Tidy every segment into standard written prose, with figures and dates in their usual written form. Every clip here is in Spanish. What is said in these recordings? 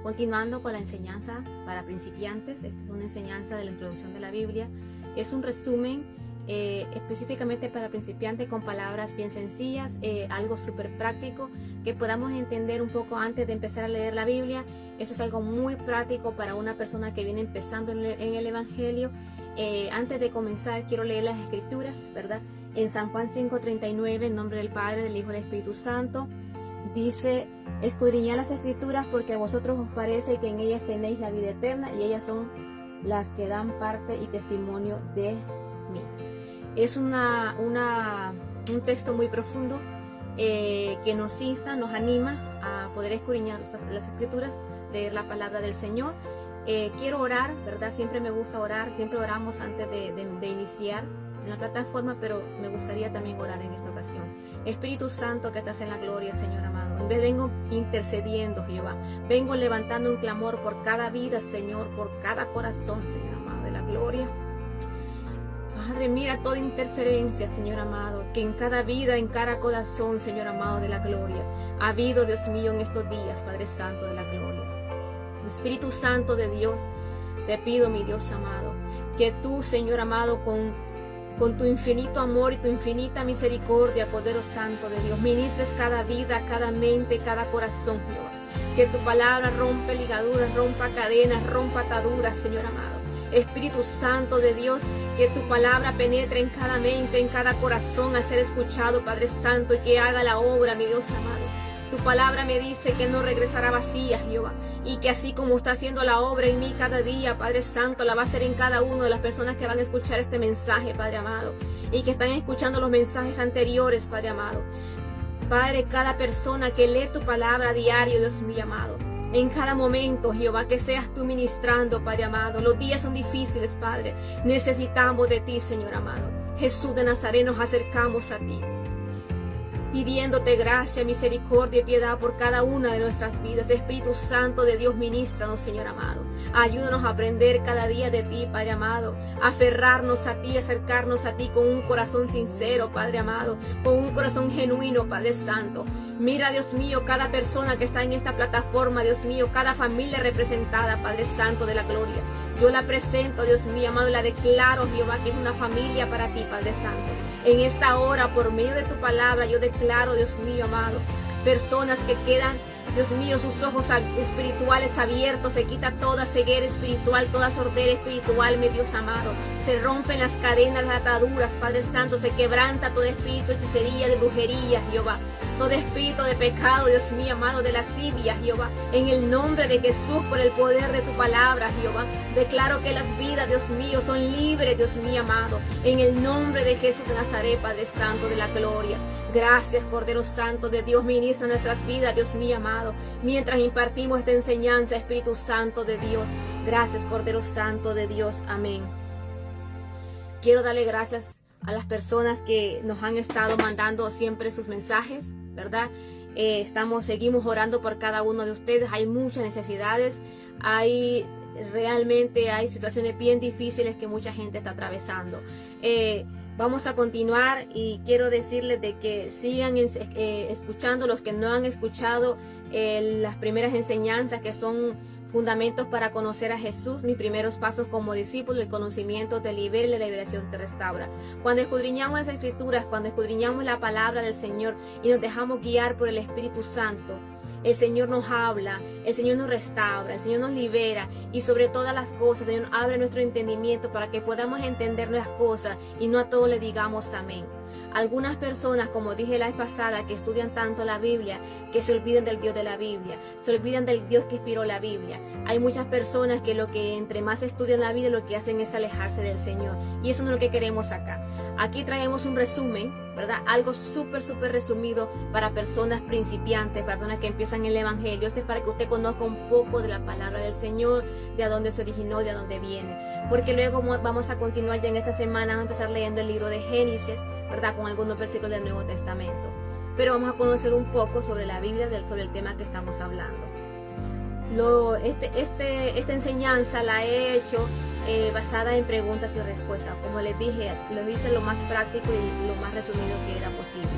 Continuando con la enseñanza para principiantes. Esta es una enseñanza de la introducción de la Biblia. Es un resumen específicamente para principiantes con palabras bien sencillas, algo súper práctico que podamos entender un poco antes de empezar a leer la Biblia. Eso es algo muy práctico para una persona que viene empezando en el Evangelio. Antes de comenzar quiero leer las Escrituras, ¿verdad? En San Juan 5:39, en nombre del Padre, del Hijo y del Espíritu Santo, dice: escudriñad las Escrituras porque a vosotros os parece que en ellas tenéis la vida eterna y ellas son las que dan parte y testimonio de mí. Es un texto muy profundo que nos insta, nos anima a poder escudriñar las Escrituras, leer la palabra del Señor. Quiero orar, ¿verdad? Siempre me gusta orar, siempre oramos antes de iniciar en la plataforma, pero me gustaría también orar en esta ocasión. Espíritu Santo que estás en la gloria, Señor amado, vengo intercediendo, Jehová, vengo levantando un clamor por cada vida, Señor, por cada corazón, Señor amado de la gloria. Padre, mira toda interferencia, Señor amado, que en cada vida, en cada corazón, Señor amado de la gloria, ha habido, Dios mío, en estos días, Padre Santo de la gloria. Espíritu Santo de Dios, te pido, mi Dios amado, que tú, Señor amado, con tu infinito amor y tu infinita misericordia, Cordero Santo de Dios, ministres cada vida, cada mente, cada corazón, Jehová. Que tu palabra rompe ligaduras, rompa cadenas, rompa ataduras, Señor amado. Espíritu Santo de Dios, que tu palabra penetre en cada mente, en cada corazón, a ser escuchado, Padre Santo, y que haga la obra, mi Dios amado. Tu palabra me dice que no regresará vacía, Jehová, y que así como está haciendo la obra en mí cada día, Padre Santo, la va a hacer en cada una de las personas que van a escuchar este mensaje, Padre amado, y que están escuchando los mensajes anteriores, Padre amado. Padre, cada persona que lee tu palabra a diario, Dios mío amado, en cada momento, Jehová, que seas tú ministrando, Padre amado. Los días son difíciles, Padre. Necesitamos de ti, Señor amado. Jesús de Nazaret, nos acercamos a ti, pidiéndote gracia, misericordia y piedad por cada una de nuestras vidas. Espíritu Santo de Dios, ministranos, Señor amado. Ayúdanos a aprender cada día de ti, Padre amado. Aferrarnos a ti, acercarnos a ti con un corazón sincero, Padre amado. Con un corazón genuino, Padre Santo. Mira, Dios mío, cada persona que está en esta plataforma, Dios mío, cada familia representada, Padre Santo de la gloria. Yo la presento, Dios mío amado, y la declaro, Jehová, que es una familia para ti, Padre Santo. En esta hora, por medio de tu palabra, yo declaro, Dios mío amado, personas que quedan, Dios mío, sus ojos espirituales abiertos, se quita toda ceguera espiritual, toda sordera espiritual, mi Dios amado. Se rompen las cadenas, las ataduras, Padre Santo, se quebranta todo espíritu de hechicería, de brujería, Jehová. Todo espíritu de pecado, Dios mío amado, de lascivia, Jehová. En el nombre de Jesús, por el poder de tu palabra, Jehová. Declaro que las vidas, Dios mío, son libres, Dios mío amado. En el nombre de Jesús de Nazaret, Padre Santo de la gloria. Gracias, Cordero Santo de Dios, ministra nuestras vidas, Dios mío amado. Mientras impartimos esta enseñanza, Espíritu Santo de Dios. Gracias, Cordero Santo de Dios. Amén. Quiero darle gracias a las personas que nos han estado mandando siempre sus mensajes, ¿verdad? Seguimos orando por cada uno de ustedes. Hay muchas necesidades, realmente hay situaciones bien difíciles que mucha gente está atravesando. Vamos a continuar y quiero decirles de que sigan escuchando los que no han escuchado las primeras enseñanzas, que son fundamentos para conocer a Jesús, mis primeros pasos como discípulo. El conocimiento te libera y la liberación te restaura. Cuando escudriñamos las Escrituras, cuando escudriñamos la palabra del Señor y nos dejamos guiar por el Espíritu Santo, el Señor nos habla, el Señor nos restaura, el Señor nos libera, y sobre todas las cosas, el Señor abre nuestro entendimiento para que podamos entender las cosas y no a todo le digamos amén. Algunas personas, como dije la vez pasada, que estudian tanto la Biblia, que se olvidan del Dios de la Biblia, se olvidan del Dios que inspiró la Biblia. Hay muchas personas que entre más estudian la Biblia, lo que hacen es alejarse del Señor, y eso no es lo que queremos acá. Aquí traemos un resumen, ¿verdad? Algo súper resumido para personas principiantes, para personas que empiezan el Evangelio. Esto es para que usted conozca un poco de la palabra del Señor, de a dónde se originó, de a dónde viene. Porque luego vamos a continuar ya en esta semana, vamos a empezar leyendo el libro de Génesis, ¿verdad? Con algunos versículos del Nuevo Testamento. Pero vamos a conocer un poco sobre la Biblia, sobre el tema que estamos hablando. Esta enseñanza la he hecho basada en preguntas y respuestas. Como les dije, lo hice lo más práctico y lo más resumido que era posible.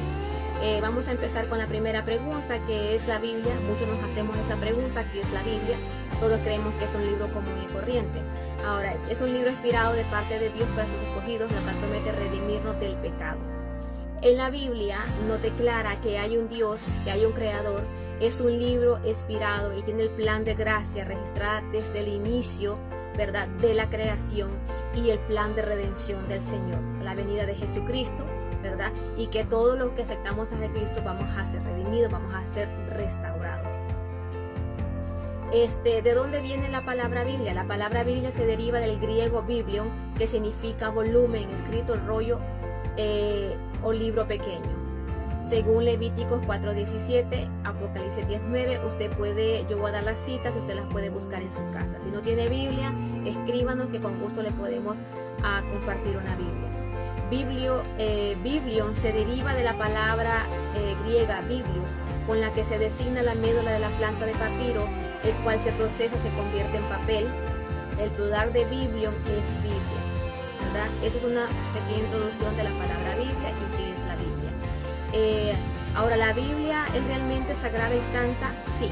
Vamos a empezar con la primera pregunta, que es la Biblia. Muchos nos hacemos esa pregunta, ¿qué es la Biblia? Todos creemos que es un libro común y corriente. Ahora, es un libro inspirado de parte de Dios para sus escogidos, lo cual promete redimirnos del pecado. En la Biblia nos declara que hay un Dios, que hay un creador. Es un libro inspirado y tiene el plan de gracia registrada desde el inicio, ¿verdad?, de la creación, y el plan de redención del Señor, la venida de Jesucristo, ¿verdad? Y que todos los que aceptamos a Jesucristo vamos a ser redimidos, vamos a ser restaurados. ¿De dónde viene la palabra Biblia? La palabra Biblia se deriva del griego biblion, que significa volumen, escrito, rollo o libro pequeño. Según Levíticos 4:17, Apocalipsis 10:9, yo voy a dar las citas, usted las puede buscar en su casa. Si no tiene Biblia, escríbanos que con gusto le podemos compartir una Biblia. Biblion se deriva de la palabra griega biblios, con la que se designa la médula de la planta de papiro, el cual se procesa y se convierte en papel. El plural de biblion es Biblia, ¿verdad? Esa es una pequeña introducción de la palabra Biblia y qué es la Biblia. Ahora, ¿la Biblia es realmente sagrada y santa? Sí.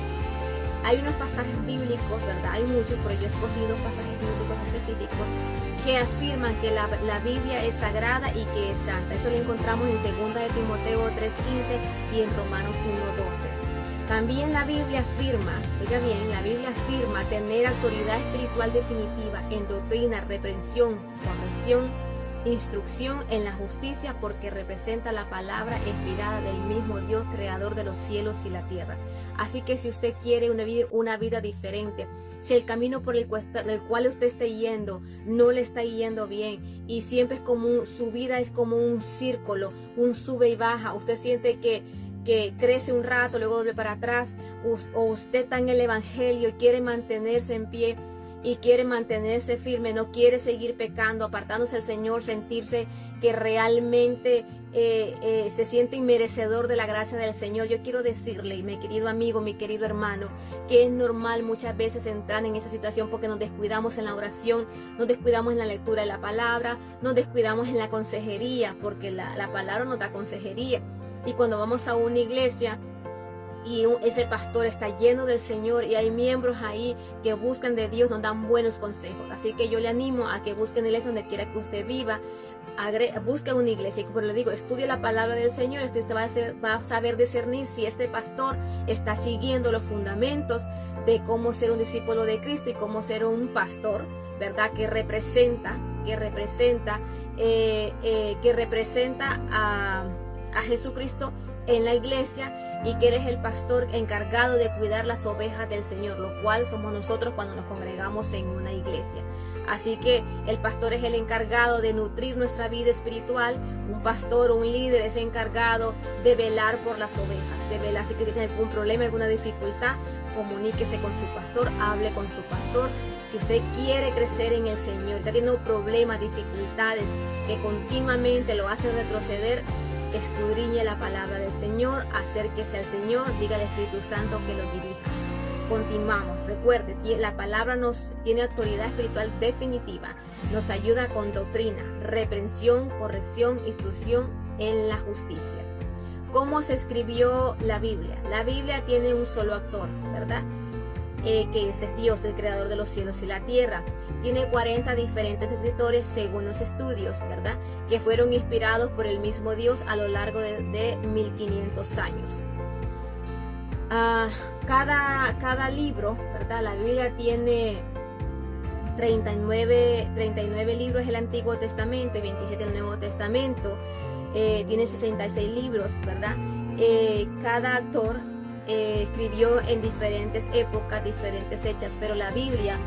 Hay unos pasajes bíblicos, ¿verdad? Hay muchos, pero yo he escogido pasajes bíblicos específicos que afirman que la Biblia es sagrada y que es santa. Eso lo encontramos en 2 de Timoteo 3:15 y en Romanos 1:12. También la Biblia afirma, oiga bien, la Biblia afirma tener autoridad espiritual definitiva en doctrina, reprensión, corrección, instrucción en la justicia, porque representa la palabra inspirada del mismo Dios, creador de los cielos y la tierra. Así que si usted quiere vivir una vida diferente, si el camino por el cual usted está yendo no le está yendo bien y siempre es como su vida es como un círculo, un sube y baja, usted siente que crece un rato, luego vuelve para atrás, o usted está en el evangelio y quiere mantenerse en pie y quiere mantenerse firme, no quiere seguir pecando, apartándose del Señor, sentirse que realmente se siente inmerecedor de la gracia del Señor. Yo quiero decirle, mi querido amigo, mi querido hermano, que es normal muchas veces entrar en esa situación porque nos descuidamos en la oración, nos descuidamos en la lectura de la palabra, nos descuidamos en la consejería, porque la palabra nos da consejería. Y cuando vamos a una iglesia y ese pastor está lleno del Señor y hay miembros ahí que buscan de Dios, nos dan buenos consejos. Así que yo le animo a que busquen iglesia donde quiera que usted viva, busque una iglesia. Y como le digo, estudie la palabra del Señor, usted va a saber discernir si este pastor está siguiendo los fundamentos de cómo ser un discípulo de Cristo y cómo ser un pastor, ¿verdad? Que representa a Jesucristo en la iglesia, y que eres el pastor encargado de cuidar las ovejas del Señor, lo cual somos nosotros cuando nos congregamos en una iglesia. Así que el pastor es el encargado de nutrir nuestra vida espiritual. Un pastor o un líder es encargado de velar por las ovejas, de velar. Así que si tiene algún problema, alguna dificultad, comuníquese con su pastor, hable con su pastor. Si usted quiere crecer en el Señor, está teniendo problemas, dificultades que continuamente lo hacen retroceder, escudriñe la palabra del Señor, acérquese al Señor, diga al Espíritu Santo que lo dirija. Continuamos. Recuerde, la palabra nos tiene autoridad espiritual definitiva, nos ayuda con doctrina, reprensión, corrección, instrucción en la justicia. ¿Cómo se escribió la Biblia? La Biblia tiene un solo autor, ¿verdad? Que es Dios, el creador de los cielos y la tierra. Tiene 40 diferentes escritores según los estudios, ¿verdad? Que fueron inspirados por el mismo Dios a lo largo de 1500 años. Cada libro, ¿verdad? La Biblia tiene 39 libros el Antiguo Testamento y 27 el Nuevo Testamento. Tiene 66 libros, ¿verdad? Cada autor escribió en diferentes épocas, diferentes fechas, pero la Biblia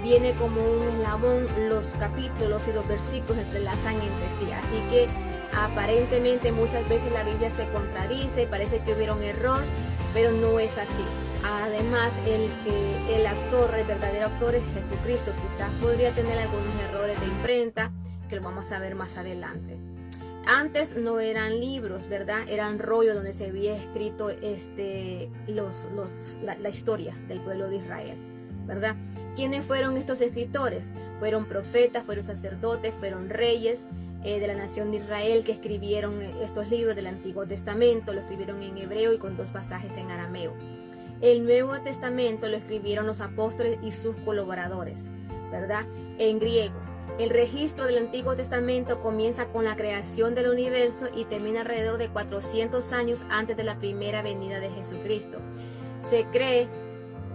viene como un eslabón, los capítulos y los versículos se entrelazan entre sí, así que aparentemente muchas veces la Biblia se contradice, parece que hubiera un error, pero no es así. Además, el autor, el verdadero autor es Jesucristo. Quizás podría tener algunos errores de imprenta, que lo vamos a ver más adelante. Antes no eran libros, ¿verdad? Eran rollos donde se había escrito la historia del pueblo de Israel, ¿verdad? ¿Quiénes fueron estos escritores? Fueron profetas, fueron sacerdotes, fueron reyes, de la nación de Israel que escribieron estos libros del Antiguo Testamento. Lo escribieron en hebreo y con 2 pasajes en arameo. El Nuevo Testamento lo escribieron los apóstoles y sus colaboradores, ¿verdad? En griego. El registro del Antiguo Testamento comienza con la creación del universo y termina alrededor de 400 años antes de la primera venida de Jesucristo. Se cree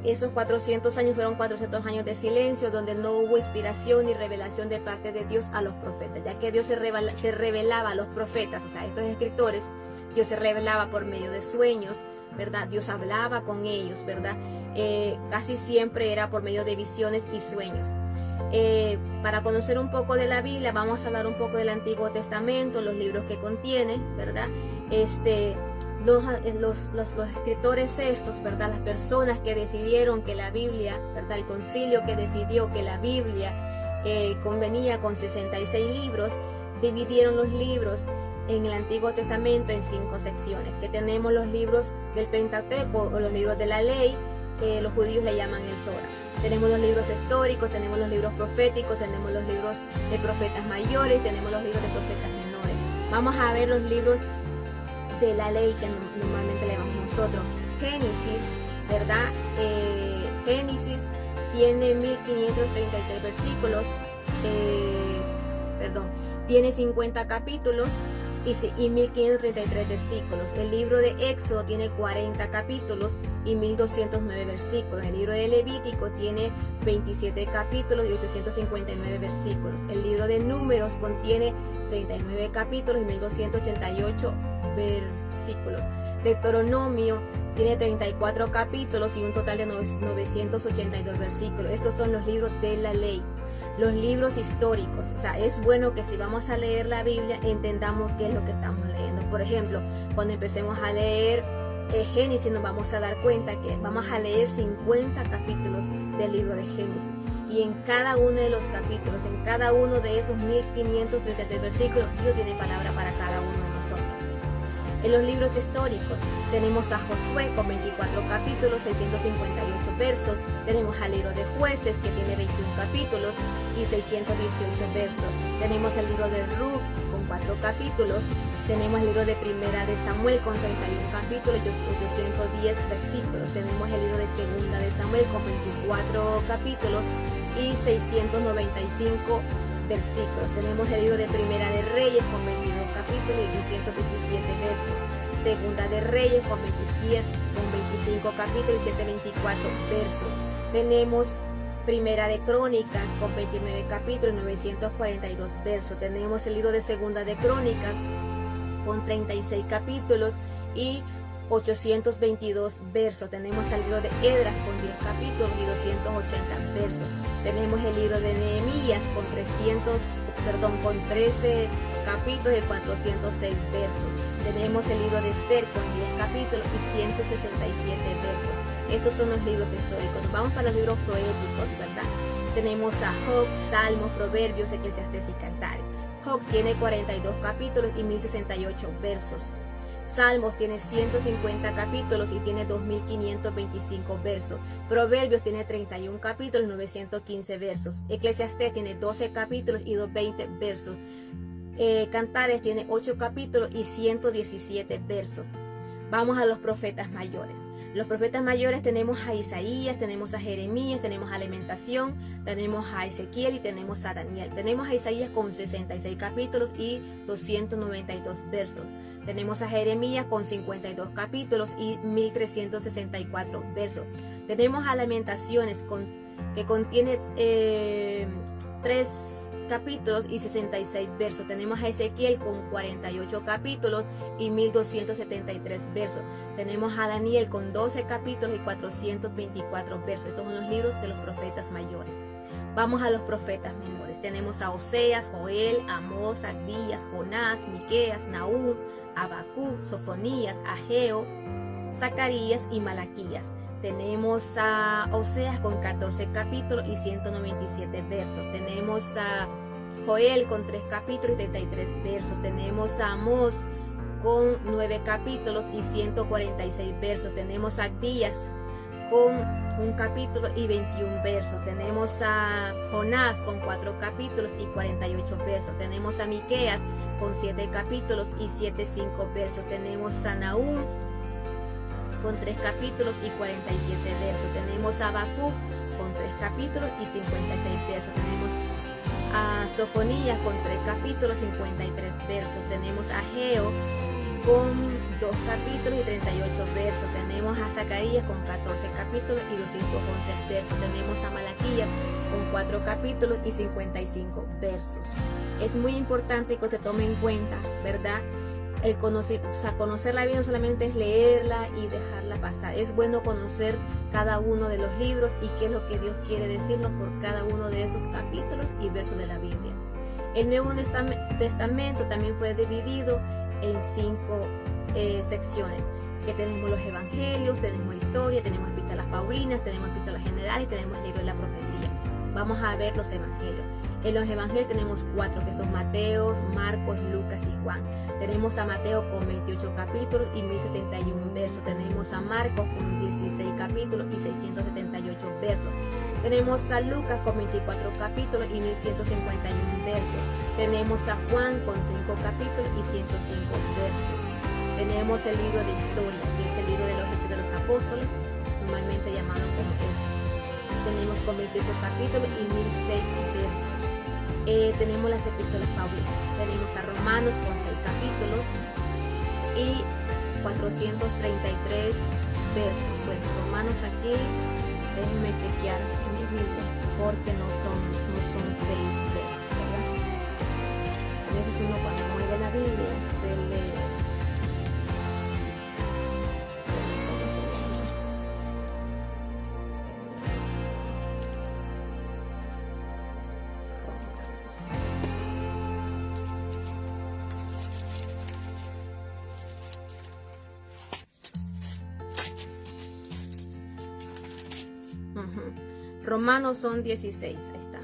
esos 400 años fueron 400 años de silencio, donde no hubo inspiración ni revelación de parte de Dios a los profetas, ya que Dios se revelaba a los profetas, o sea, estos escritores. Dios se revelaba por medio de sueños, ¿verdad? Dios hablaba con ellos, ¿verdad? Casi siempre era por medio de visiones y sueños. Para conocer un poco de la Biblia, vamos a hablar un poco del Antiguo Testamento, los libros que contiene, ¿verdad? Los escritores estos, ¿verdad? Las personas que decidieron que la Biblia, ¿verdad? El concilio que decidió que la Biblia convenía con 66 libros, dividieron los libros en el Antiguo Testamento en 5 secciones, que tenemos los libros del Pentateuco o los libros de la ley, los judíos le llaman el Torah. Tenemos los libros históricos, tenemos los libros proféticos, tenemos los libros de profetas mayores, tenemos los libros de profetas menores. Vamos a ver los libros de la ley que normalmente le llamamos nosotros. Génesis, ¿verdad? Génesis tiene 1533 versículos, tiene 50 capítulos y 1533 versículos. El libro de Éxodo tiene 40 capítulos y 1209 versículos. El libro de Levítico tiene 27 capítulos y 859 versículos. El libro de Números contiene 39 capítulos y 1288 versículos. Deuteronomio tiene 34 capítulos y un total de 982 versículos. Estos son los libros de la ley. Los libros históricos, o sea, es bueno que si vamos a leer la Biblia entendamos qué es lo que estamos leyendo. Por ejemplo, cuando empecemos a leer Génesis, nos vamos a dar cuenta que vamos a leer 50 capítulos del libro de Génesis, y en cada uno de los capítulos, en cada uno de esos 1533 versículos, Dios tiene palabra para cada uno de nosotros. En los libros históricos tenemos a Josué con 24 capítulos, 658 versos. Tenemos al libro de Jueces, que tiene 21 capítulos y 618 versos. Tenemos el libro de Ruth con 4 capítulos. Tenemos el libro de Primera de Samuel con 31 capítulos y 810 versículos. Tenemos el libro de Segunda de Samuel con 24 capítulos y 695 versículos. Tenemos el libro de Primera de Reyes con 22 capítulos y 217 versos. Segunda de Reyes con 25 capítulos y 724 versos. Tenemos Primera de Crónicas con 29 capítulos y 942 versos. Tenemos el libro de Segunda de Crónicas con 36 capítulos y 822 versos. Tenemos el libro de Esdras con 10 capítulos y 280 versos. Tenemos el libro de Nehemías con 13 capítulos y 406 versos. Tenemos el libro de Esther con 10 capítulos y 167 versos. Estos son los libros históricos. Vamos para los libros poéticos, ¿verdad? Tenemos a Job, Salmos, Proverbios, Eclesiastés y Cantares. Job tiene 42 capítulos y 1068 versos. Salmos tiene 150 capítulos y tiene 2525 versos. Proverbios tiene 31 capítulos y 915 versos. Eclesiastés tiene 12 capítulos y 220 versos. Cantares tiene 8 capítulos y 117 versos. Vamos a los profetas mayores. Los profetas mayores tenemos a Isaías, tenemos a Jeremías, tenemos a Lamentación, tenemos a Ezequiel y tenemos a Daniel. Tenemos a Isaías con 66 capítulos y 292 versos. Tenemos a Jeremías con 52 capítulos y 1364 versos. Tenemos a Lamentaciones que contiene 3 capítulos y 66 versos. Tenemos a Ezequiel con 48 capítulos y 1273 versos. Tenemos a Daniel con 12 capítulos y 424 versos. Estos son los libros de los profetas mayores. Vamos a los profetas menores. Tenemos a Oseas, Joel, Amós, Abdías, Jonás, Miqueas, Nahum, Habacuc, Sofonías, Ageo, Zacarías y Malaquías. Tenemos a Oseas con 14 capítulos y 197 versos. Tenemos a Joel con 3 capítulos y 33 versos. Tenemos a Amós con 9 capítulos y 146 versos. Tenemos a Abdías con 1 capítulo y 21 versos. Tenemos a Jonás con 4 capítulos y 48 versos. Tenemos a Miqueas con 7 capítulos y 5 versos. Tenemos a Nahum con 3 capítulos y 47 versos. Tenemos a Habacuc con 3 capítulos y 56 versos. Tenemos a Sofonías con 3 capítulos y 53 versos. Tenemos a Geo con 2 capítulos y 38 versos. Tenemos a Zacarías con 14 capítulos y 211 versos. Tenemos a Malaquías con 4 capítulos y 55 versos. Es muy importante que usted tome en cuenta, ¿verdad? El conocer la Biblia no solamente es leerla y dejarla pasar. Es bueno conocer cada uno de los libros y qué es lo que Dios quiere decirnos por cada uno de esos capítulos y versos de la Biblia. El Nuevo Testamento también fue dividido en 5 secciones, que tenemos los evangelios, tenemos historia, tenemos epístolas paulinas, tenemos epístolas generales y tenemos el libro de la profecía. Vamos a ver los evangelios. En los evangelios tenemos 4, que son Mateo, Marcos, Lucas y Juan. Tenemos a Mateo con 28 capítulos y 1071 versos. Tenemos a Marcos con 16 capítulos y 678 versos. Tenemos a Lucas con 24 capítulos y 1151 versos. Tenemos a Juan con 5 capítulos y 105 versos. Tenemos el libro de historia, que es el libro de los Hechos de los Apóstoles, normalmente llamado como Hechos. Tenemos con 28 capítulos y 1006 versos. Tenemos las epístolas paulinas. Tenemos a Romanos con 6 capítulos y 433 versos. Bueno, Romanos aquí, déjenme chequear en mi Biblia, porque no son 6 versos, ¿verdad? A veces uno cuando mueve la Biblia se lee. Romanos son 16, ahí está.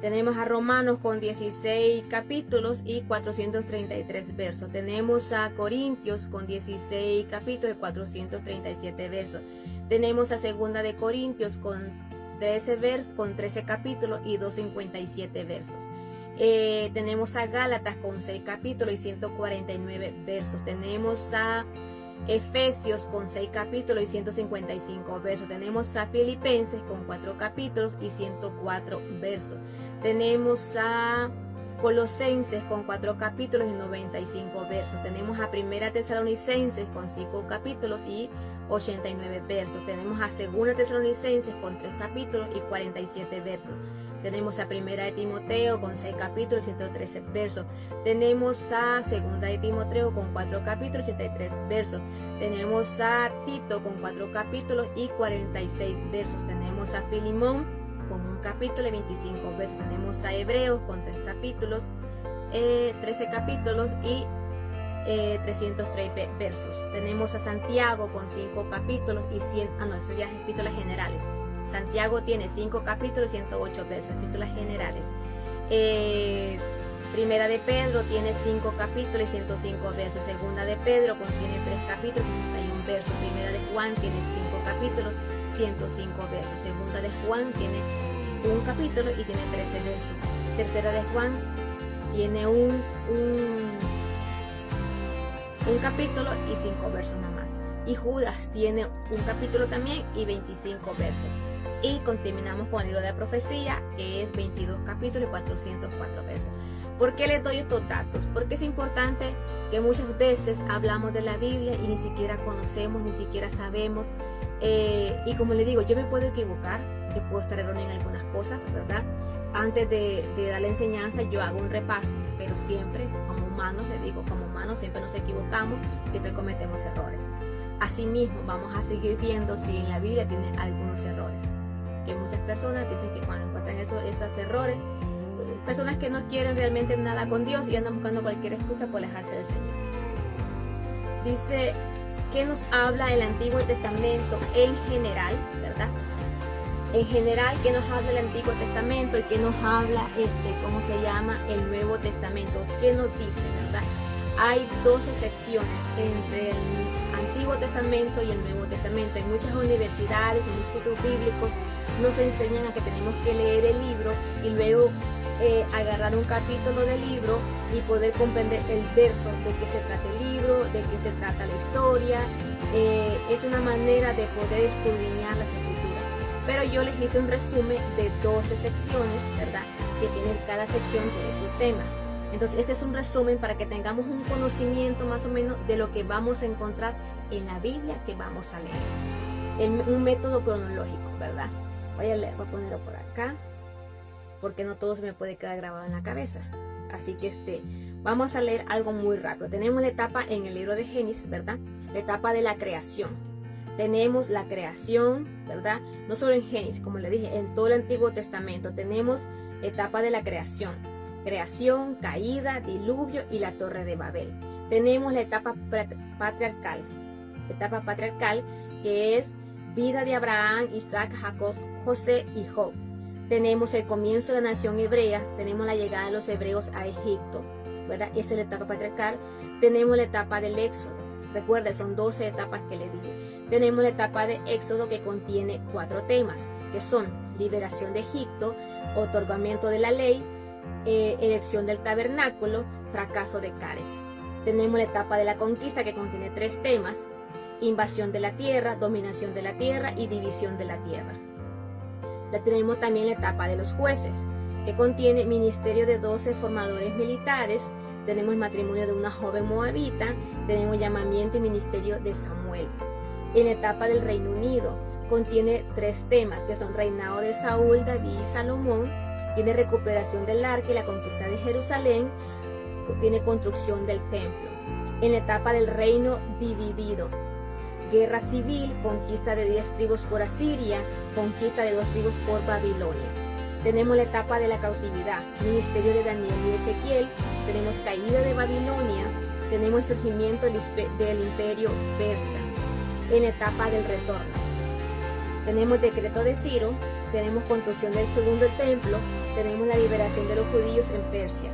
Tenemos a Romanos con 16 capítulos y 433 versos. Tenemos a Corintios con 16 capítulos y 437 versos. Tenemos a Segunda de Corintios con 13 capítulos y 257 versos. Tenemos a Gálatas con 6 capítulos y 149 versos. Tenemos a Efesios con 6 capítulos y 155 versos. Tenemos a Filipenses con 4 capítulos y 104 versos. Tenemos a Colosenses con 4 capítulos y 95 versos. Tenemos a Primera Tesalonicenses con 5 capítulos y 89 versos. Tenemos a Segunda Tesalonicenses con 3 capítulos y 47 versos. Tenemos a Primera de Timoteo con 6 capítulos y 113 versos. Tenemos a Segunda de Timoteo con 4 capítulos y 83 versos. Tenemos a Tito con 4 capítulos y 46 versos. Tenemos a Filimón con 1 capítulo y 25 versos. Tenemos a Hebreos con 13 capítulos y 303 versos. Tenemos a Santiago con 5 capítulos y 100, eso ya es epístolas generales. Santiago tiene 5 capítulos y 108 versos, epístolas generales. Primera de Pedro tiene 5 capítulos y 105 versos. Segunda de Pedro contiene 3 capítulos y 61 versos. Primera de Juan tiene 5 capítulos, 105 versos. Segunda de Juan tiene 1 capítulo y tiene 13 versos. Tercera de Juan tiene un capítulo y 5 versos nada más. Y Judas tiene 1 capítulo también y 25 versos. Y terminamos con el libro de la profecía, que es 22 capítulos y 404 versos. ¿Por qué les doy estos datos? Porque es importante que muchas veces hablamos de la Biblia y ni siquiera conocemos, ni siquiera sabemos. Y como les digo, yo me puedo equivocar, yo puedo estar errónea en algunas cosas, ¿verdad? Antes de dar la enseñanza yo hago un repaso, pero siempre como humanos, les digo, como humanos siempre nos equivocamos, siempre cometemos errores. Asimismo, vamos a seguir viendo si en la Biblia tiene algunos errores. Que muchas personas dicen que cuando encuentran esos errores, personas que no quieren realmente nada con Dios y andan buscando cualquier excusa por alejarse del Señor. Dice que nos habla el Antiguo Testamento en general, ¿verdad? En general, que nos habla el Antiguo Testamento y que nos habla, ¿cómo se llama? El Nuevo Testamento. ¿Qué nos dice, verdad? hay 12 secciones entre el Antiguo Testamento y el Nuevo Testamento. En muchas universidades, en muchos estudios bíblicos, nos enseñan a que tenemos que leer el libro y luego agarrar un capítulo del libro y poder comprender el verso, de qué se trata el libro, de qué se trata la historia. Es una manera de poder escudriñar las escrituras. Pero yo les hice un resumen de 12 secciones, ¿verdad? Que tiene cada sección tiene su tema. Entonces este es un resumen para que tengamos un conocimiento más o menos de lo que vamos a encontrar en la Biblia que vamos a leer. Un método cronológico, ¿verdad? Voy a ponerlo por acá, porque no todo se me puede quedar grabado en la cabeza. Así que vamos a leer algo muy rápido. Tenemos la etapa en el libro de Génesis, ¿verdad? La etapa de la creación. Tenemos la creación, ¿verdad? No solo en Génesis, como le dije, en todo el Antiguo Testamento tenemos etapa de la creación. Creación, caída, diluvio y la Torre de Babel. Tenemos la etapa patriarcal. Etapa patriarcal que es vida de Abraham, Isaac, Jacob, José y Job. Tenemos el comienzo de la nación hebrea, tenemos la llegada de los hebreos a Egipto, ¿verdad? Esa es la etapa patriarcal. Tenemos la etapa del Éxodo. Recuerden, son 12 etapas que le dije. Tenemos la etapa de Éxodo que contiene 4 temas, que son liberación de Egipto, otorgamiento de la ley, erección del tabernáculo, fracaso de Cares. Tenemos la etapa de la conquista que contiene 3 temas, invasión de la tierra, dominación de la tierra y división de la tierra. Tenemos también la etapa de los jueces, que contiene ministerio de 12 formadores militares, tenemos el matrimonio de una joven moabita, tenemos llamamiento y ministerio de Samuel. En la etapa del Reino Unido, contiene 3 temas, que son reinado de Saúl, David y Salomón, tiene recuperación del arca y la conquista de Jerusalén, tiene construcción del templo. En la etapa del reino dividido, guerra civil, conquista de 10 tribus por Asiria, conquista de 2 tribus por Babilonia. Tenemos la etapa de la cautividad, ministerio de Daniel y Ezequiel, tenemos caída de Babilonia, tenemos el surgimiento del imperio persa. En la etapa del retorno, tenemos decreto de Ciro, tenemos construcción del segundo templo, tenemos la liberación de los judíos en Persia.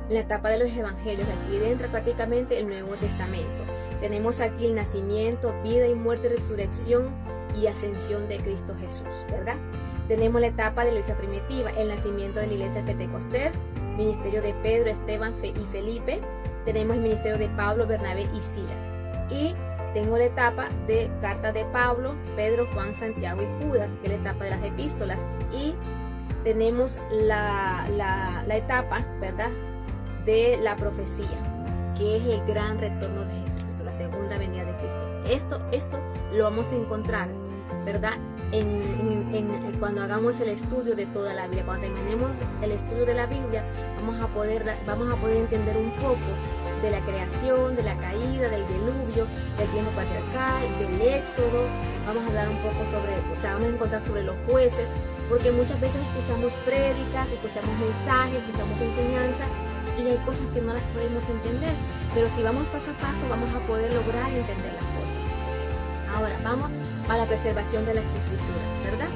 En la etapa de los evangelios, aquí entra prácticamente el Nuevo Testamento. Tenemos aquí el nacimiento, vida y muerte, resurrección y ascensión de Cristo Jesús, ¿verdad? Tenemos la etapa de la iglesia primitiva, el nacimiento de la iglesia de Pentecostés, ministerio de Pedro, Esteban y Felipe. Tenemos el ministerio de Pablo, Bernabé y Silas. Y tengo la etapa de carta de Pablo, Pedro, Juan, Santiago y Judas, que es la etapa de las epístolas. Y tenemos la etapa, ¿verdad?, de la profecía, que es el gran retorno de Jesucristo, la segunda venida de Cristo. Esto lo vamos a encontrar, ¿verdad?, cuando hagamos el estudio de toda la Biblia. Cuando terminemos el estudio de la Biblia, vamos a poder entender un poco de la creación, de la caída, del diluvio, del tiempo patriarcal, del éxodo. Vamos a hablar un poco vamos a encontrar sobre los jueces, porque muchas veces escuchamos prédicas, escuchamos mensajes, escuchamos enseñanza, y hay cosas que no las podemos entender, pero si vamos paso a paso vamos a poder lograr entender las cosas. Ahora vamos a la preservación de las escrituras, ¿verdad?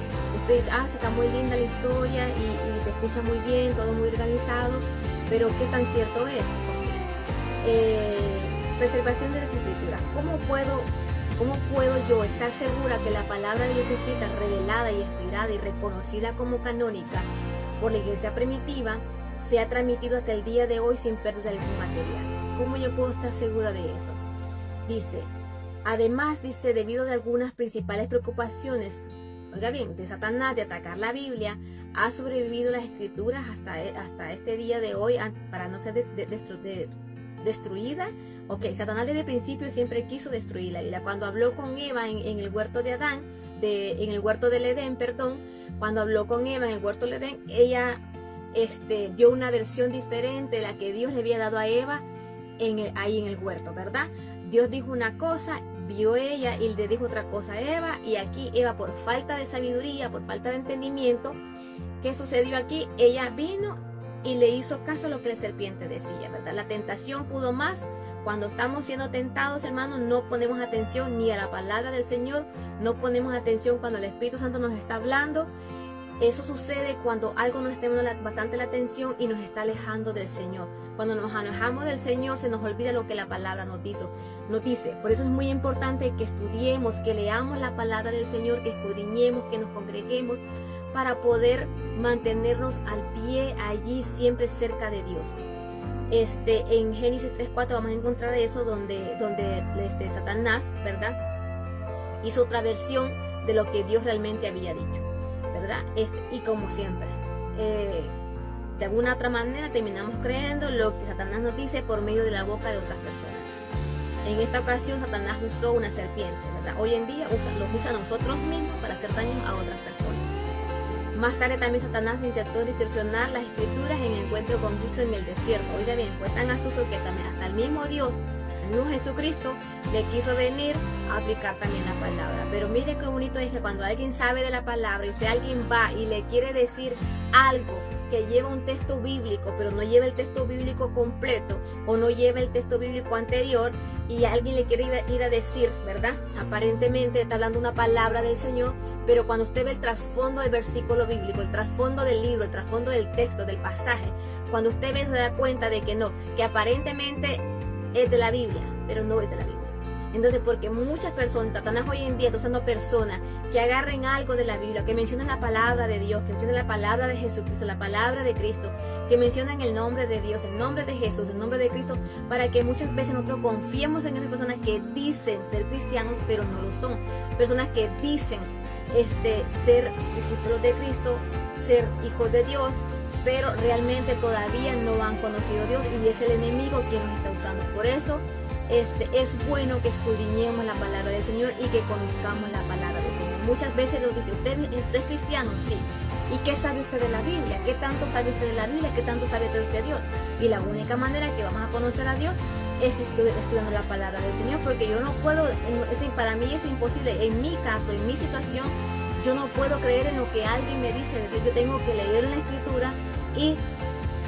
Usted dice, sí, está muy linda la historia y se escucha muy bien, todo muy organizado, pero ¿qué tan cierto es? Preservación de las escrituras. ¿Cómo puedo yo estar segura que la palabra de Dios escrita, revelada y inspirada y reconocida como canónica por la iglesia primitiva, se ha transmitido hasta el día de hoy sin pérdida de algún material? ¿Cómo yo puedo estar segura de eso? Además, debido a algunas principales preocupaciones, oiga bien, de Satanás de atacar la Biblia, ha sobrevivido las escrituras hasta este día de hoy para no ser destruida. Satanás desde el principio siempre quiso destruir la Biblia. Cuando habló con Eva en el huerto de Adán, en el huerto del Edén, cuando habló con Eva en el huerto del Edén, ella dio una versión diferente de la que Dios le había dado a Eva ahí en el huerto, ¿verdad? Dios dijo una cosa, vio ella y le dijo otra cosa a Eva, y aquí Eva, por falta de sabiduría, por falta de entendimiento, ¿qué sucedió aquí? Ella vino y le hizo caso a lo que la serpiente decía, ¿verdad? La tentación pudo más. Cuando estamos siendo tentados, hermanos, no ponemos atención ni a la palabra del Señor, no ponemos atención cuando el Espíritu Santo nos está hablando. Eso sucede cuando algo nos está llamando bastante la atención y nos está alejando del Señor. Cuando nos alejamos del Señor se nos olvida lo que la palabra nos dice. Por eso es muy importante que estudiemos, que leamos la palabra del Señor, que escudriñemos, que nos congreguemos para poder mantenernos al pie allí siempre cerca de Dios. En Génesis 3:4 vamos a encontrar eso donde Satanás, ¿verdad?, hizo otra versión de lo que Dios realmente había dicho, ¿verdad? Y como siempre, de alguna otra manera terminamos creyendo lo que Satanás nos dice por medio de la boca de otras personas. En esta ocasión Satanás usó una serpiente, ¿verdad? Hoy en día lo usa a nosotros mismos para hacer daño a otras personas. Más tarde también Satanás intentó distorsionar las escrituras en el encuentro con Cristo en el desierto. Oiga bien, fue tan astuto que también hasta el mismo Dios, el mismo Jesucristo, le quiso venir a aplicar también la palabra. Pero mire qué bonito es que cuando alguien sabe de la palabra y alguien va y le quiere decir algo que lleva un texto bíblico, pero no lleva el texto bíblico completo o no lleva el texto bíblico anterior, y alguien le quiere ir a decir, ¿verdad? Aparentemente está hablando una palabra del Señor, pero cuando usted ve el trasfondo del versículo bíblico, el trasfondo del libro, el trasfondo del texto, del pasaje, cuando usted ve se da cuenta de que no, que aparentemente es de la Biblia, pero no es de la Biblia. Entonces, porque muchas personas, Satanás hoy en día está usando personas que agarren algo de la Biblia, que mencionen la palabra de Dios, que mencionen la palabra de Jesucristo, la palabra de Cristo, que mencionan el nombre de Dios, el nombre de Jesús, el nombre de Cristo, para que muchas veces nosotros confiemos en esas personas que dicen ser cristianos, pero no lo son. Personas que dicen ser discípulos de Cristo, ser hijos de Dios, pero realmente todavía no han conocido a Dios, y es el enemigo quien nos está usando. Por eso es bueno que escudriñemos la palabra del Señor y que conozcamos la palabra del Señor. Muchas veces nos dice, ¿usted es cristiano? Sí. ¿Y qué sabe usted de la Biblia? ¿Qué tanto sabe usted de la Biblia? ¿Qué tanto sabe usted de Dios? Y la única manera que vamos a conocer a Dios es estudiando la palabra del Señor, porque yo no puedo, para mí es imposible, en mi caso, en mi situación, yo no puedo creer en lo que alguien me dice de Dios. Yo tengo que leer en la Escritura. Y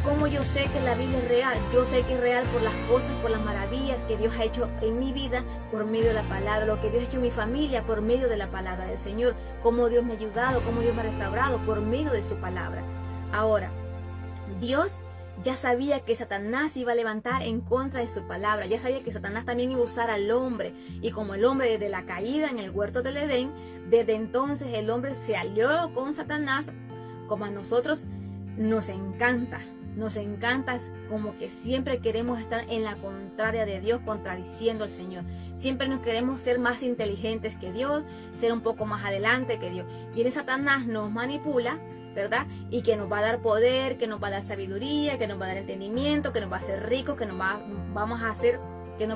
como yo sé que la Biblia es real, yo sé que es real por las cosas, por las maravillas que Dios ha hecho en mi vida por medio de la palabra, lo que Dios ha hecho en mi familia por medio de la palabra del Señor, cómo Dios me ha ayudado, cómo Dios me ha restaurado por medio de su palabra. Ahora, Dios ya sabía que Satanás iba a levantar en contra de su palabra, ya sabía que Satanás también iba a usar al hombre, y como el hombre desde la caída en el huerto del Edén, desde entonces el hombre se alió con Satanás. Como a nosotros nos encanta como que siempre queremos estar en la contraria de Dios, contradiciendo al Señor. Siempre nos queremos ser más inteligentes que Dios, ser un poco más adelante que Dios. Y Satanás nos manipula, ¿verdad? Y que nos va a dar poder, que nos va a dar sabiduría, que nos va a dar entendimiento, que nos va a hacer ricos, que nos va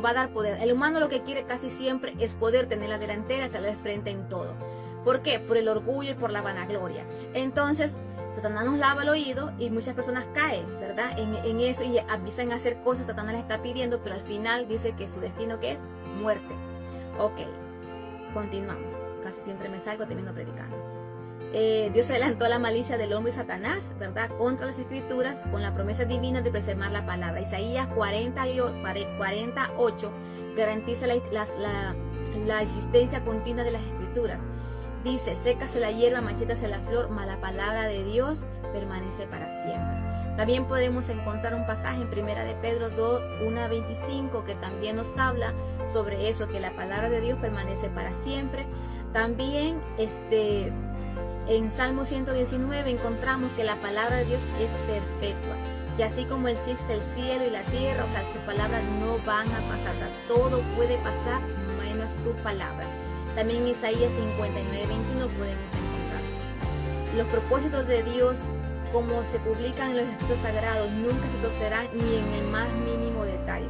a dar poder. El humano lo que quiere casi siempre es poder tener la delantera, estar al frente en todo. ¿Por qué? Por el orgullo y por la vanagloria. Entonces, Satanás nos lava el oído y muchas personas caen, ¿verdad? En eso, y empiezan a hacer cosas, Satanás les está pidiendo, pero al final dice que su destino, ¿qué es? Muerte. Ok, continuamos. Casi siempre me salgo termino predicando. Dios adelantó la malicia del hombre y Satanás, ¿verdad?, contra las escrituras, con la promesa divina de preservar la palabra. Isaías 48 garantiza la existencia continua de las escrituras. Dice, sécase la hierba, marchítase la flor, mas la palabra de Dios permanece para siempre. También podemos encontrar un pasaje en 1 de Pedro 1:25 que también nos habla sobre eso, que la palabra de Dios permanece para siempre. También en Salmo 119 encontramos que la palabra de Dios es perpetua, que así como existe el cielo y la tierra, o sea, sus palabras no van a pasar, o sea, todo puede pasar menos su palabra. También en Isaías 59:21 podemos encontrar los propósitos de Dios, como se publican en los escritos sagrados, nunca se torcerán ni en el más mínimo detalle.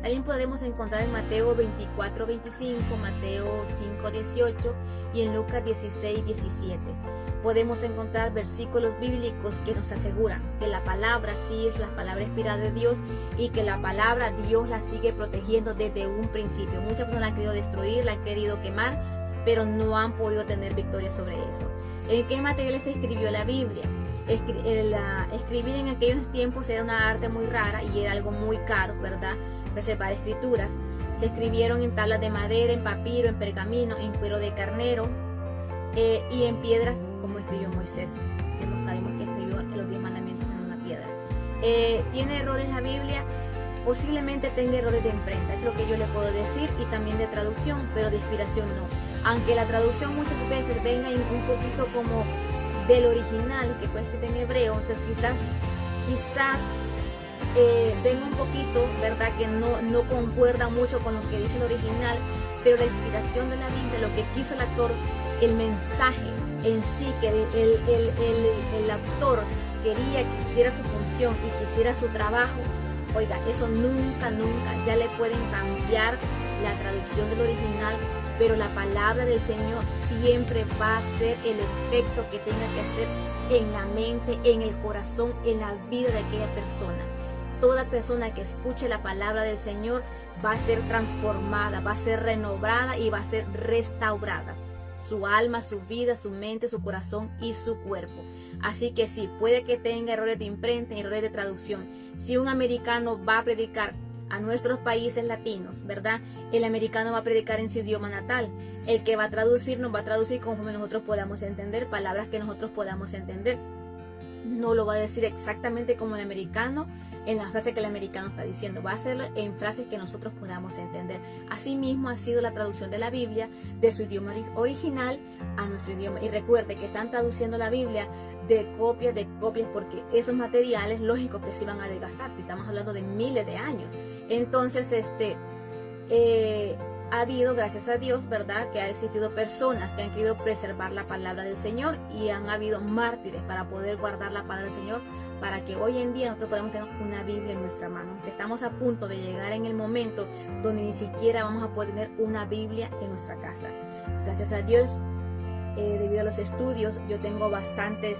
También podremos encontrar en Mateo 24:25, Mateo 5:18 y en Lucas 16:17. Podemos encontrar versículos bíblicos que nos aseguran que la palabra sí es la palabra inspirada de Dios y que la palabra Dios la sigue protegiendo desde un principio. Muchas personas han querido destruir, la han querido quemar, pero no han podido tener victoria sobre eso. ¿En qué materiales se escribió la Biblia? Escribir en aquellos tiempos era una arte muy rara y era algo muy caro, ¿verdad? Reservar escrituras. Se escribieron en tablas de madera, en papiro, en pergamino, en cuero de carnero. y en piedras como escribió Moisés, que no sabemos que escribió los 10 mandamientos en una piedra. ¿Tiene errores la Biblia? Posiblemente tenga errores de imprenta, es lo que yo le puedo decir, y también de traducción, pero de inspiración no. Aunque la traducción muchas veces venga un poquito como del original, que fue escrito en hebreo, entonces quizás venga un poquito, ¿verdad?, que no concuerda mucho con lo que dice el original, pero la inspiración de la Biblia, lo que quiso el actor, el mensaje en sí, que el autor quería que hiciera su función y que hiciera su trabajo, oiga, eso nunca, ya le pueden cambiar la traducción del original, pero la palabra del Señor siempre va a hacer el efecto que tenga que hacer en la mente, en el corazón, en la vida de aquella persona. Toda persona que escuche la palabra del Señor va a ser transformada, va a ser renovada y va a ser restaurada. Su alma, su vida, su mente, su corazón y su cuerpo. Así que sí, puede que tenga errores de imprenta, errores de traducción. Si un americano va a predicar a nuestros países latinos, ¿verdad? El americano va a predicar en su idioma natal. El que va a traducir nos va a traducir conforme nosotros podamos entender, palabras que nosotros podamos entender. No lo va a decir exactamente como el americano, en la frase que el americano está diciendo, va a hacerlo en frases que nosotros podamos entender. Asimismo ha sido la traducción de la Biblia de su idioma original a nuestro idioma. Y recuerde que están traduciendo la Biblia de copias, porque esos materiales, lógico que se van a desgastar, si estamos hablando de miles de años. Entonces, ha habido, gracias a Dios, ¿verdad?, que ha existido personas que han querido preservar la palabra del Señor, y han habido mártires para poder guardar la palabra del Señor, para que hoy en día nosotros podamos tener una Biblia en nuestra mano. Estamos a punto de llegar en el momento donde ni siquiera vamos a poder tener una Biblia en nuestra casa. Gracias a Dios, debido a los estudios, yo tengo bastantes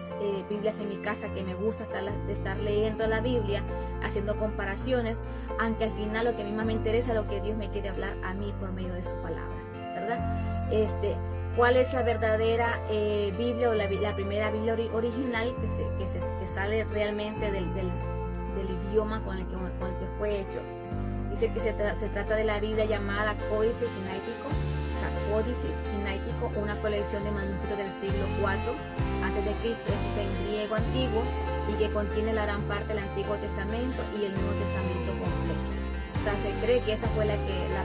Biblias en mi casa, que me gusta estar leyendo la Biblia, haciendo comparaciones, aunque al final lo que a mí más me interesa es lo que Dios me quiere hablar a mí por medio de su palabra, ¿verdad? ¿Cuál es la verdadera Biblia, o la primera Biblia original que sale realmente del idioma con el que fue hecho? Dice que se trata de la Biblia llamada Códice Sinaítico, Códice Sinaítico, una colección de manuscritos del siglo IV a.C., escrita en griego antiguo, y que contiene la gran parte del Antiguo Testamento y el Nuevo Testamento completo. O sea, se cree que esa fue la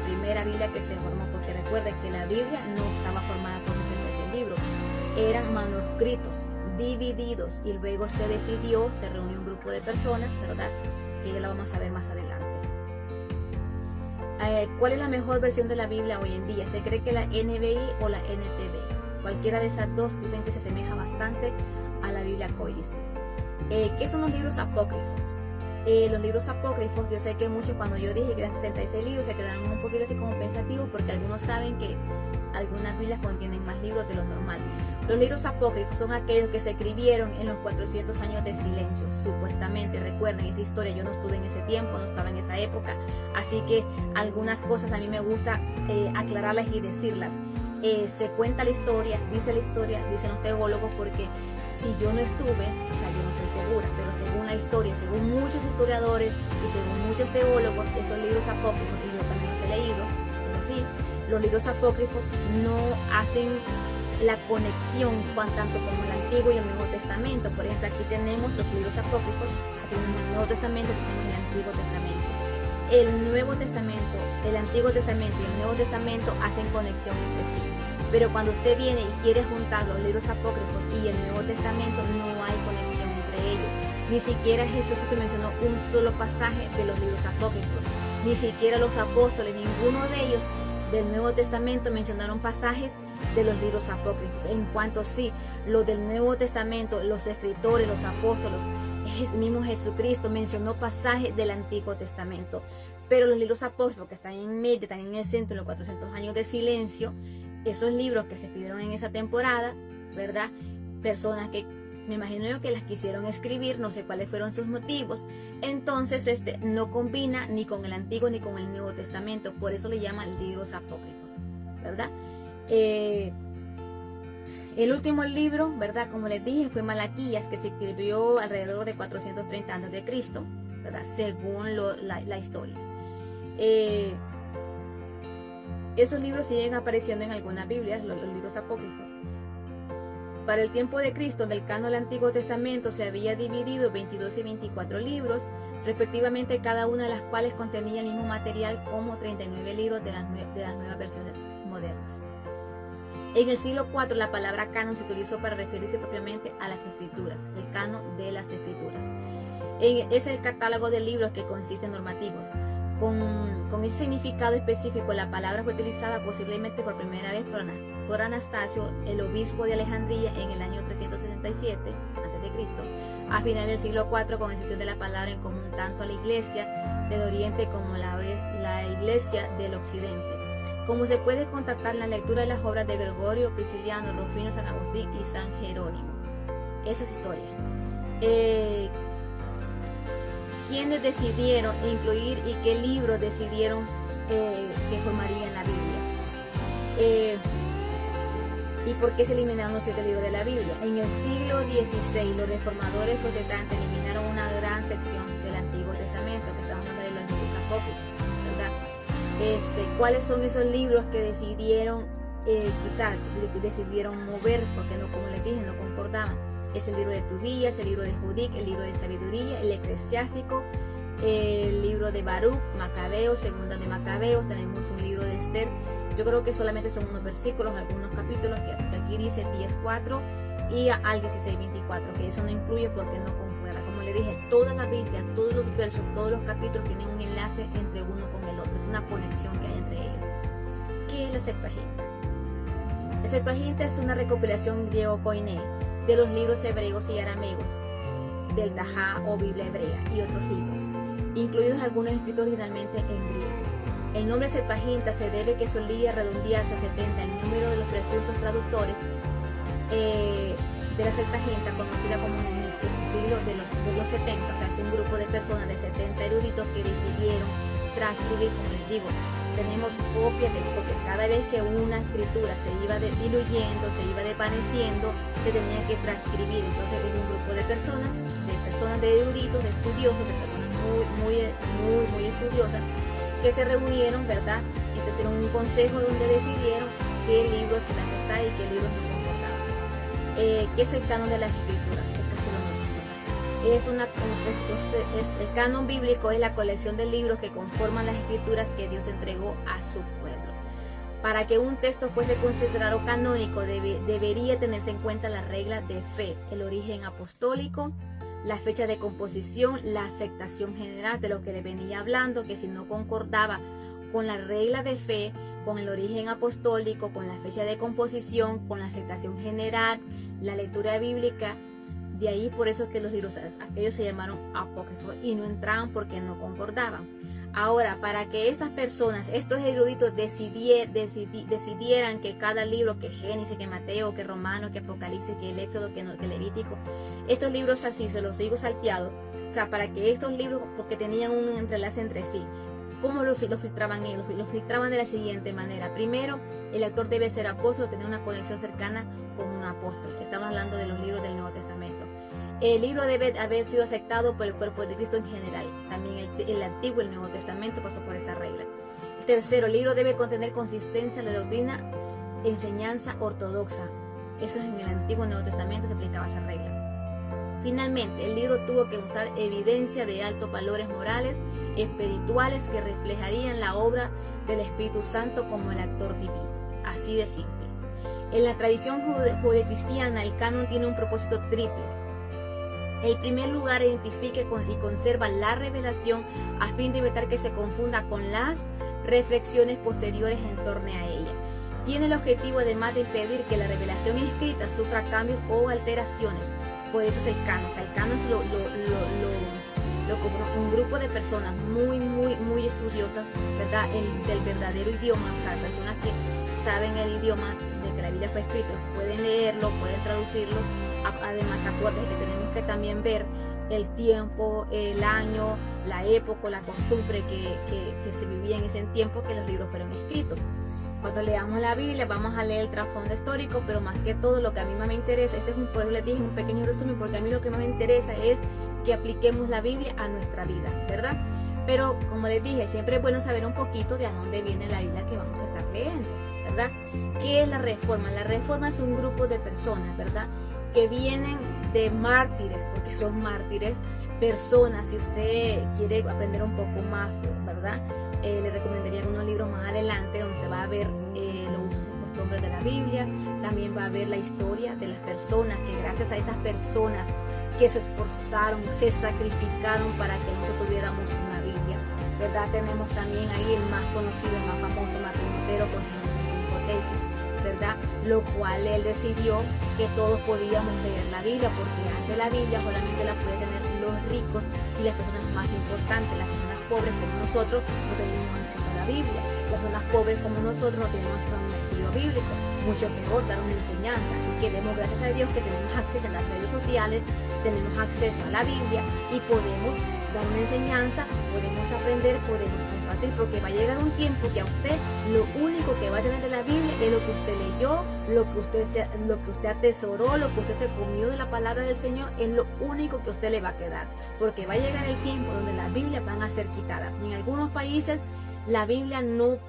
primera Biblia que se formó, porque recuerden que la Biblia no estaba formada por 66 libros, eran manuscritos divididos, y luego se reunió un grupo de personas, ¿verdad?, que ya lo vamos a ver más adelante. ¿Cuál es la mejor versión de la Biblia hoy en día? Se cree que la NBI o la NTV. Cualquiera de esas dos dicen que se asemeja bastante a la Biblia Códice. ¿Qué son los libros apócrifos? Los libros apócrifos, yo sé que muchos, cuando yo dije que eran 66 libros, se quedaron un poquito así como pensativos, porque algunos saben que algunas Biblias contienen más libros de lo normal. Los libros apócrifos son aquellos que se escribieron en los 400 años de silencio, supuestamente. Recuerden esa historia, yo no estuve en ese tiempo, no estaba en esa época, así que algunas cosas a mí me gusta aclararlas y decirlas. Se cuenta la historia, dicen los teólogos, porque si yo no estuve, o sea, yo no estoy segura, pero según la historia, según muchos historiadores y según muchos teólogos, esos libros apócrifos, y yo también los he leído, pero sí, los libros apócrifos no hacen la conexión tanto como el Antiguo y el Nuevo Testamento. Por ejemplo, aquí tenemos los libros apócrifos, aquí tenemos el Nuevo Testamento, aquí tenemos el Antiguo Testamento. El Nuevo Testamento, el Antiguo Testamento y el Nuevo Testamento hacen conexión entre sí. Pero cuando usted viene y quiere juntar los libros apócrifos y el Nuevo Testamento, no hay conexión entre ellos. Ni siquiera Jesucristo mencionó un solo pasaje de los libros apócrifos. Ni siquiera los apóstoles, ninguno de ellos del Nuevo Testamento mencionaron pasajes de los libros apócrifos. En cuanto sí, los del Nuevo Testamento, los escritores, los apóstoles, el mismo Jesucristo mencionó pasajes del Antiguo Testamento. Pero los libros apócrifos, que están en medio, están en el centro, en los 400 años de silencio, esos libros que se escribieron en esa temporada, ¿verdad? Personas que me imagino yo que las quisieron escribir, no sé cuáles fueron sus motivos. Entonces no combina ni con el Antiguo ni con el Nuevo Testamento, por eso le llaman libros apócrifos, ¿verdad? El último libro, ¿verdad?, como les dije, fue Malaquías, que se escribió alrededor de 430 a.C., ¿verdad?, según la historia. Esos libros siguen apareciendo en algunas Biblias, los libros apócrifos, Para el tiempo de Cristo, del canon del Antiguo Testamento se había dividido en 22 y 24 libros, respectivamente, cada una de las cuales contenía el mismo material como 39 libros de las nuevas versiones modernas. En el siglo IV la palabra canon se utilizó para referirse propiamente a las escrituras, el canon de las escrituras. Es el catálogo de libros que consiste en normativos. Con ese significado específico, la palabra fue utilizada posiblemente por primera vez por Anastasio, el obispo de Alejandría, en el año 367 a.C., a final del siglo IV, con excepción de la palabra en común tanto a la Iglesia del Oriente como la Iglesia del Occidente. Como se puede constatar en la lectura de las obras de Gregorio, Prisciliano, Rufino, San Agustín y San Jerónimo. Esa es historia. ¿Quiénes decidieron incluir y qué libros decidieron que formarían la Biblia? ¿Y por qué se eliminaron los 7 libros de la Biblia? En el siglo XVI, los reformadores protestantes eliminaron una gran sección del Antiguo Testamento, que estamos hablando de los libros apócrifos, ¿verdad? ¿Cuáles son esos libros que decidieron quitar, que decidieron mover, porque no, como les dije, no concordaban? Es el libro de Tobías, el libro de Judic, el libro de Sabiduría, el Eclesiástico, el libro de Baruch, Macabeos, Segunda de Macabeos, tenemos un libro de Esther. Yo creo que solamente son unos versículos, algunos capítulos, que aquí dice 10:4 y al 16:24, que eso no incluye porque no concuerda. Como le dije, toda la Biblia, todos los versos, todos los capítulos tienen un enlace entre uno con el otro, es una conexión que hay entre ellos. ¿Qué es la Septuaginta? La Septuaginta es una recopilación griego-koiné de los libros hebreos y arameos, del Tajá o Biblia hebrea y otros libros, incluidos algunos escritos originalmente en griego. El nombre Septuaginta se debe que solía redondearse a 70 el número de los presuntos traductores de la Septuaginta, conocida como en el siglo de los 70, o sea, es un grupo de personas de 70 eruditos que decidieron transcribir, como les digo, tenemos copias de copias. Cada vez que una escritura se iba diluyendo, se iba desvaneciendo, se tenía que transcribir. Entonces hubo un grupo de personas de eruditos, de estudiosos, de personas muy estudiosas, que se reunieron, ¿verdad? Y hicieron un consejo donde decidieron qué libros se van a estar y qué libros no concordaban. ¿Qué es el canon de las escrituras? El canon bíblico es la colección de libros que conforman las escrituras que Dios entregó a su pueblo. Para que un texto fuese considerado canónico debería tenerse en cuenta las reglas de fe, el origen apostólico, la fecha de composición, la aceptación general, de lo que le venía hablando, que si no concordaba con la regla de fe, con el origen apostólico, con la fecha de composición, con la aceptación general, la lectura bíblica, de ahí por eso es que los libros aquellos se llamaron apócrifos y no entraban porque no concordaban. Ahora, para que estas personas, estos eruditos decidieran que cada libro, que Génesis, que Mateo, que Romano, que Apocalipsis, que el Éxodo, que Levítico, estos libros así, se los digo salteados, o sea, para que estos libros, porque tenían un entrelace entre sí, ¿cómo lo filtraban ellos? Lo filtraban de la siguiente manera. Primero, el autor debe ser apóstol, tener una conexión cercana con un apóstol. Estamos hablando de los libros del Nuevo Testamento. El libro debe haber sido aceptado por el cuerpo de Cristo en general. También el Antiguo y el Nuevo Testamento pasó por esa regla. Tercero, el libro debe contener consistencia en la doctrina, enseñanza ortodoxa. Eso es en el Antiguo y el Nuevo Testamento se aplicaba esa regla. Finalmente, el libro tuvo que mostrar evidencia de altos valores morales, espirituales que reflejarían la obra del Espíritu Santo como el actor divino. Así de simple. En la tradición judeocristiana, el canon tiene un propósito triple. En primer lugar, identifica y conserva la revelación a fin de evitar que se confunda con las reflexiones posteriores en torno a ella. Tiene el objetivo además de impedir que la revelación escrita sufra cambios o alteraciones. Por eso es el canon. O sea, el canon es un grupo de personas muy estudiosas, ¿verdad? Del verdadero idioma, o sea, personas que saben el idioma de que la Biblia fue escrita, pueden leerlo, pueden traducirlo. Además, acuérdense que tenemos que también ver el tiempo, el año, la época, la costumbre que se vivía en ese tiempo que los libros fueron escritos. Cuando leamos la Biblia vamos a leer el trasfondo histórico, pero más que todo lo que a mí más me interesa, por eso les dije un pequeño resumen, porque a mí lo que más me interesa es que apliquemos la Biblia a nuestra vida, ¿verdad? Pero como les dije, siempre es bueno saber un poquito de a dónde viene la Biblia que vamos a estar leyendo, ¿verdad? ¿Qué es la Reforma? La Reforma es un grupo de personas, ¿verdad?, que vienen de mártires, porque son mártires, personas. Si usted quiere aprender un poco más, ¿verdad?, le recomendaría unos libros más adelante donde usted va a ver los usos y costumbres de la Biblia. También va a ver la historia de las personas, que gracias a esas personas que se esforzaron, se sacrificaron para que nosotros tuviéramos una Biblia, ¿verdad? Tenemos también ahí el más conocido, el más famoso, Martín Lutero, con sus tesis, ¿verdad? Lo cual él decidió que todos podíamos leer la Biblia, porque antes la Biblia solamente la podían tener los ricos y las personas más importantes. Las personas pobres como nosotros no teníamos acceso a la Biblia. Las personas pobres como nosotros no teníamos un estudio bíblico, mucho peor dar una enseñanza. Así que demos gracias a Dios que tenemos acceso a las redes sociales, tenemos acceso a la Biblia y podemos dar una enseñanza, podemos aprender, podemos compartir, porque va a llegar un tiempo que a usted lo único que va a tener de la Biblia es lo que usted leyó, lo que usted atesoró, lo que usted se comió de la palabra del Señor, es lo único que a usted le va a quedar, porque va a llegar el tiempo donde las Biblias van a ser quitadas. En algunos países la Biblia no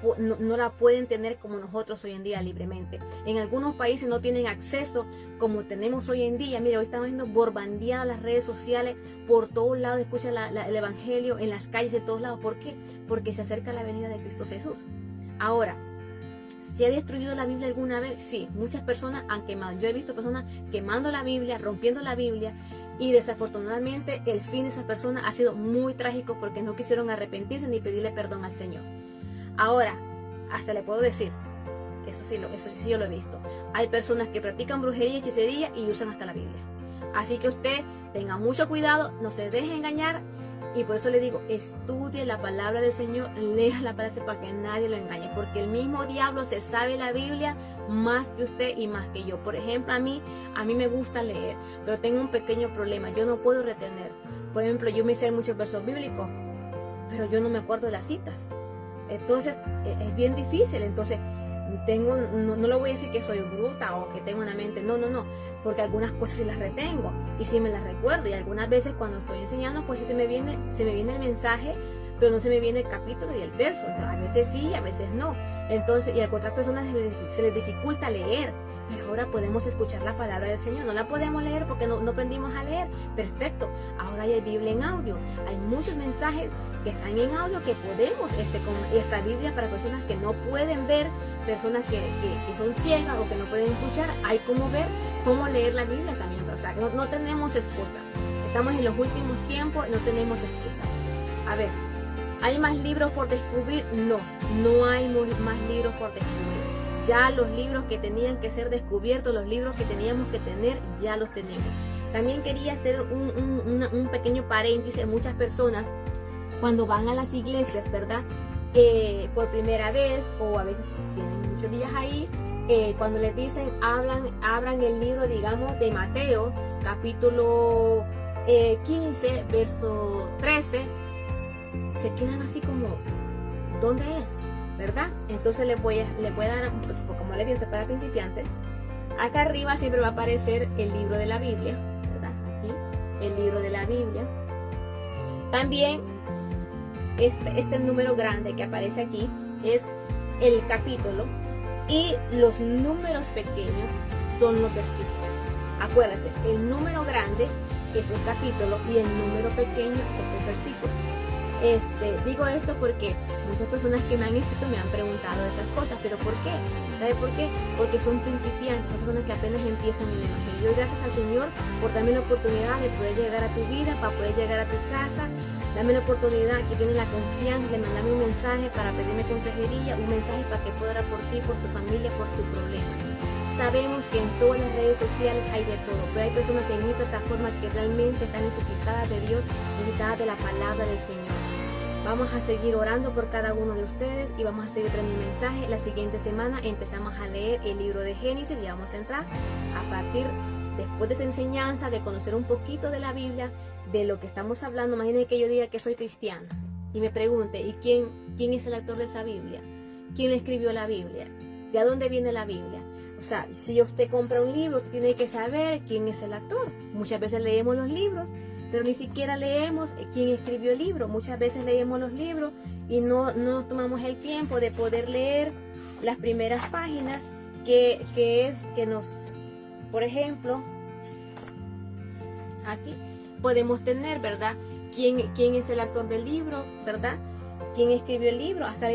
la pueden tener como nosotros hoy en día libremente. En algunos países no tienen acceso como tenemos hoy en día. Mira, hoy estamos viendo bombardeadas las redes sociales, por todos lados escucha el Evangelio en las calles de todos lados. ¿Por qué? Porque se acerca la venida de Cristo Jesús. Ahora, ¿se ha destruido la Biblia alguna vez? Sí, muchas personas han quemado. Yo he visto personas quemando la Biblia, rompiendo la Biblia, y desafortunadamente el fin de esas personas ha sido muy trágico porque no quisieron arrepentirse ni pedirle perdón al Señor. Ahora, hasta le puedo decir, eso sí yo lo he visto, hay personas que practican brujería y hechicería y usan hasta la Biblia. Así que usted tenga mucho cuidado, no se deje engañar. Y por eso le digo, estudie la palabra del Señor, lea la palabra para que nadie lo engañe, porque el mismo diablo se sabe la Biblia más que usted y más que yo. Por ejemplo, a mí me gusta leer, pero tengo un pequeño problema, yo no puedo retener. Por ejemplo, yo me sé muchos versos bíblicos, pero yo no me acuerdo de las citas. Entonces, es bien difícil. Entonces, no lo voy a decir que soy bruta o que tengo una mente, no, porque algunas cosas sí las retengo y sí me las recuerdo, y algunas veces cuando estoy enseñando pues sí se me viene el mensaje, pero no se me viene el capítulo y el verso. A veces sí, a veces no. Entonces, y a otras personas se les dificulta leer, pero ahora podemos escuchar la palabra del Señor. No la podemos leer porque no aprendimos a leer. Perfecto, ahora hay Biblia en audio, hay muchos mensajes que están en audio que podemos, con esta Biblia para personas que no pueden ver, personas que son ciegas o que no pueden escuchar, hay cómo ver, cómo leer la Biblia también. O sea, no tenemos excusa. Estamos en los últimos tiempos y no tenemos excusa. A ver, ¿hay más libros por descubrir? No hay más libros por descubrir. Ya los libros que tenían que ser descubiertos, los libros que teníamos que tener, ya los tenemos. También quería hacer un pequeño paréntesis. Muchas personas cuando van a las iglesias, ¿verdad? Por primera vez, o a veces tienen muchos días ahí, cuando les dicen, abran el libro, digamos, de Mateo, capítulo 15, verso 13, se quedan así como, ¿dónde es? ¿Verdad? Entonces les voy a dar, como les dije, para principiantes, acá arriba siempre va a aparecer el libro de la Biblia, ¿verdad? Aquí, el libro de la Biblia. También este número grande que aparece aquí es el capítulo, y los números pequeños son los versículos. Acuérdense, el número grande es el capítulo y el número pequeño es el versículo. Digo esto porque muchas personas que me han escrito me han preguntado esas cosas, pero ¿por qué? ¿Sabe por qué? Porque son principiantes, son personas que apenas empiezan el Evangelio. Yo gracias al Señor por darme la oportunidad de poder llegar a tu vida, para poder llegar a tu casa. Dame la oportunidad, que tienes la confianza de mandarme un mensaje para pedirme consejería, un mensaje para que pueda orar por ti, por tu familia, por tu problema. Sabemos que en todas las redes sociales hay de todo, pero hay personas en mi plataforma que realmente están necesitadas de Dios, necesitadas de la palabra del Señor. Vamos a seguir orando por cada uno de ustedes y vamos a seguir trayendo un mensaje. La siguiente semana empezamos a leer el libro de Génesis y vamos a entrar a partir, después de esta enseñanza, de conocer un poquito de la Biblia, de lo que estamos hablando. Imagínense que yo diga que soy cristiana y me pregunte, ¿y quién es el autor de esa Biblia? ¿Quién escribió la Biblia? ¿De dónde viene la Biblia? O sea, si usted compra un libro, usted tiene que saber quién es el autor. Muchas veces leemos los libros, pero ni siquiera leemos quién escribió el libro. Muchas veces leemos los libros y no nos tomamos el tiempo de poder leer las primeras páginas, que nos, por ejemplo, aquí podemos tener, ¿verdad? ¿Quién es el autor del libro, ¿verdad? ¿Quién escribió el libro? Hasta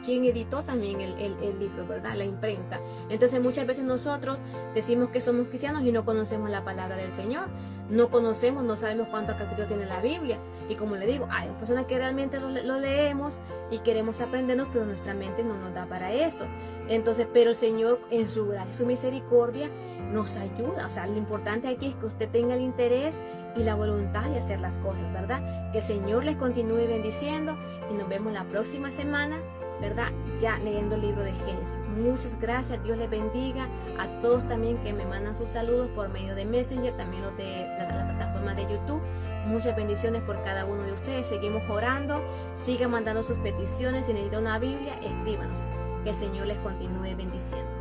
quién editó también el libro, ¿verdad? La imprenta. Entonces muchas veces nosotros decimos que somos cristianos y no conocemos la palabra del Señor. No conocemos, no sabemos cuántos capítulos tiene la Biblia. Y como le digo, hay personas que realmente lo leemos y queremos aprendernos, pero nuestra mente no nos da para eso. Entonces, pero el Señor en su gracia, su misericordia, nos ayuda. O sea, lo importante aquí es que usted tenga el interés y la voluntad de hacer las cosas, ¿verdad? Que el Señor les continúe bendiciendo y nos vemos la próxima semana, ¿verdad? Ya leyendo el libro de Génesis. Muchas gracias, Dios les bendiga a todos también que me mandan sus saludos por medio de Messenger, también los de la plataforma de YouTube. Muchas bendiciones por cada uno de ustedes. Seguimos orando, sigan mandando sus peticiones. Si necesitan una Biblia, escríbanos. Que el Señor les continúe bendiciendo.